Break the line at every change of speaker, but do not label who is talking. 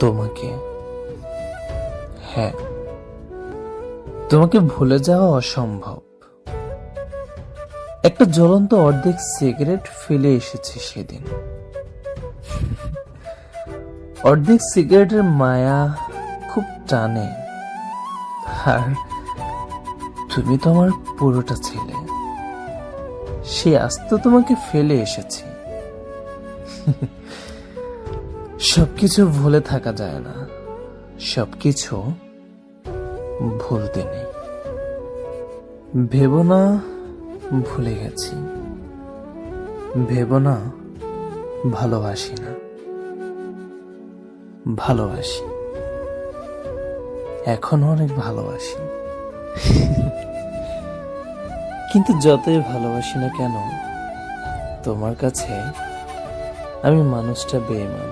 তোমাকে, হ্যাঁ, তোমাকে ভুলে যাওয়া অসম্ভব। একটা জ্বলন্ত অর্ধেক সিগারেট ফেলে এসেছি সেদিন। অর্ধেক সিগারেটের মায়া খুব টানে, আর তুমি তো আমার পুরোটা ছেলে। সে আস্ত তোমাকে ফেলে এসেছি। সবকিছু ভুলে থাকা যায় না, সবকিছু ভুলতে নেই। ভেবো না ভুলে গেছি, ভেবো না ভালোবাসি না। ভালোবাসি, এখনো অনেক ভালোবাসি। কিন্তু যতই ভালোবাসি না কেন, তোমার কাছে আমি মানুষটা বেঈমান।